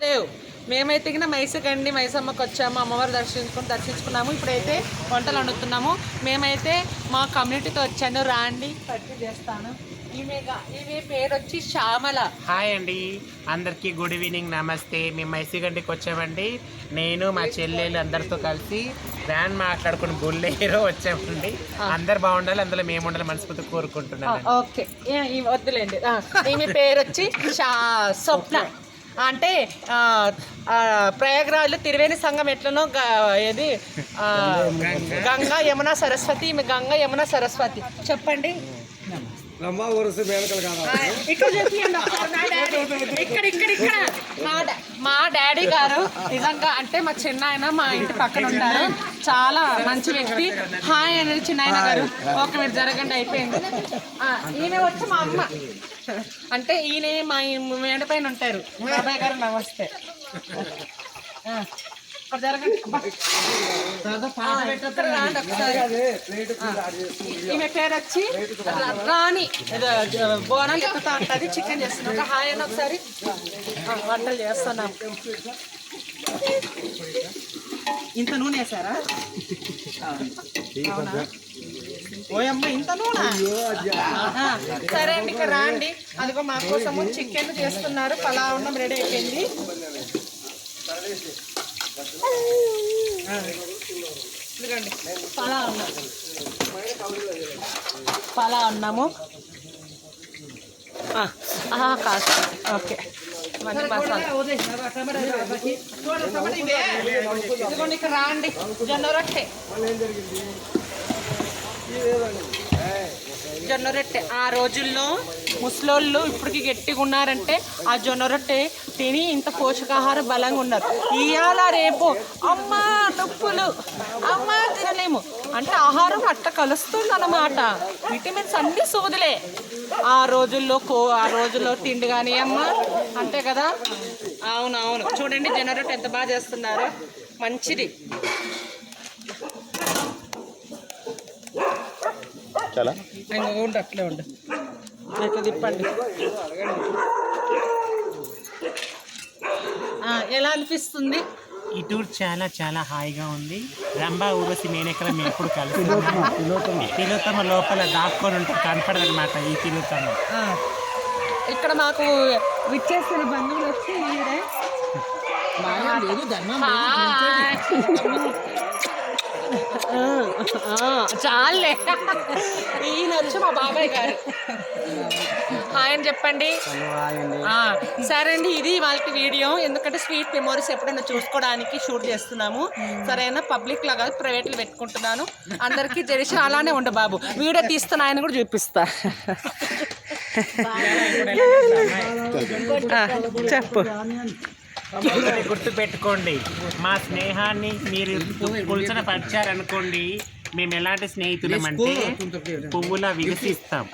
దేవ్ మేమైతే మైసకండి మైసమ్మకి వచ్చాము, అమ్మవారు దర్శించుకున్నాము. ఇప్పుడైతే వంటలు వండుతున్నాము. మేమైతే మా కమ్యూనిటీతో వచ్చాను, రాండి పరిచయం చేస్తాను. ఈమె పేరు వచ్చి శ్యామల. హాయ్ అండి, అందరికీ గుడ్ ఈవినింగ్, నమస్తే. మేము మైసిగండికి వచ్చామండి. నేను మా చెల్లెలు అందరితో కలిసి వ్యాన్ మాట్లాడుకుని బుల్లేరో వచ్చామండి. అందరు బాగుండాలి, అందులో మేము ఉండాలి మనస్ఫూర్తి కోరుకుంటున్నాను. ఓకే, వద్దులేండి. ఈమె పేరు వచ్చి స్వప్న. అంటే ప్రయాగ్రాజ్లో త్రివేణి సంఘం ఎట్లనో ఏది గంగా యమున సరస్వతి. ఈమె గంగా యమున సరస్వతి. చెప్పండి. ఇక్కడ మా డాడీ గారు నిజంగా అంటే మా చిన్న ఆయన మా ఇంటి పక్కన ఉంటారు, చాలా మంచి వ్యక్తి. హాయ్ అనేది చిన్న ఆయన గారు. ఓకే, మీరు జరగండి, అయిపోయింది. ఈయన వచ్చి మా అమ్మ, అంటే ఈయన మా మేడ పైన ఉంటారు. బాబాయ్ గారు నమస్తే. ఈమె పేరు వచ్చి రాణి. బోనాలు ఎక్కుతా ఉంటుంది, చికెన్ చేస్తున్నాం. హాయ్ అని ఒకసారి. వంటలు చేస్తున్నాం. ఇంత నూనె వేసారా? ఓయమ్మ, ఇంత నూనె. సరే అండి, ఇక్కడ రాండి. అదిగో మా కోసము చికెన్ చేస్తున్నారు. పలావ్ రెడీ అయిపోయింది. ఇదిగోండి పలా ఉన్నాము. కాదు, ఓకే. మంచి మసాలా. ఇదిగోండి ఇక్కడ రాండి. జొన్న రొట్టె, జొన్న రొట్టె. ఆ రోజుల్లో ముసలోళ్ళు ఇప్పటికి గట్టిగా ఉన్నారంటే ఆ జొన్న రొట్టె తిని ఇంత పోషకాహార బలంగా ఉన్నారు. ఇవాళ రేపు అమ్మ నొప్పులు, అమ్మ తినలేము అంటే ఆహారం అట్ట కలుస్తుంది అన్నమాట. విటమిన్స్ అన్ని సూదులే. ఆ రోజుల్లో తిండి కానీ అమ్మ అంతే కదా. అవునవును, చూడండి జొన్న రొట్టె ఎంత బాగా చేస్తున్నారు, మంచిది. ఉండు, అట్లే ఉండు, ఇట్లా తిప్పండి. ఎలా అనిపిస్తుంది? ఈ టూర్ చాలా చాలా హాయిగా ఉంది. రంభా ఊరసి మేనెక్కల మేము ఎప్పుడు కలిసి తిలోత్తమ లోపల దాక్కొని ఉంటే కనపడదనమాట. ఈ తిలోత్తమ ఇక్కడ మాకు విచ్చేసిన బంధువులు వచ్చి చాలే. ఈయన వచ్చి మా బాబాయ్ గారు. హాయ్ అని చెప్పండి. సరే అండి, ఇది వాళ్ళ వీడియో. ఎందుకంటే స్వీట్ మెమోరీస్ ఎప్పుడైనా చూసుకోవడానికి షూట్ చేస్తున్నాము. సరేనా, పబ్లిక్ లాగా ప్రైవేట్లో పెట్టుకుంటున్నాను. అందరికీ తెలిసి అలానే ఉండు బాబు. వీడియో తీస్తున్నా, ఆయన కూడా చూపిస్తా. చెప్పు. గుర్తు పెట్టుకోండి, మా స్నేహాన్ని మీరు పులుసన పరిచారనుకోండి, మేము ఎలాంటి స్నేహితులం అంటే పువ్వులా వికసిస్తాం.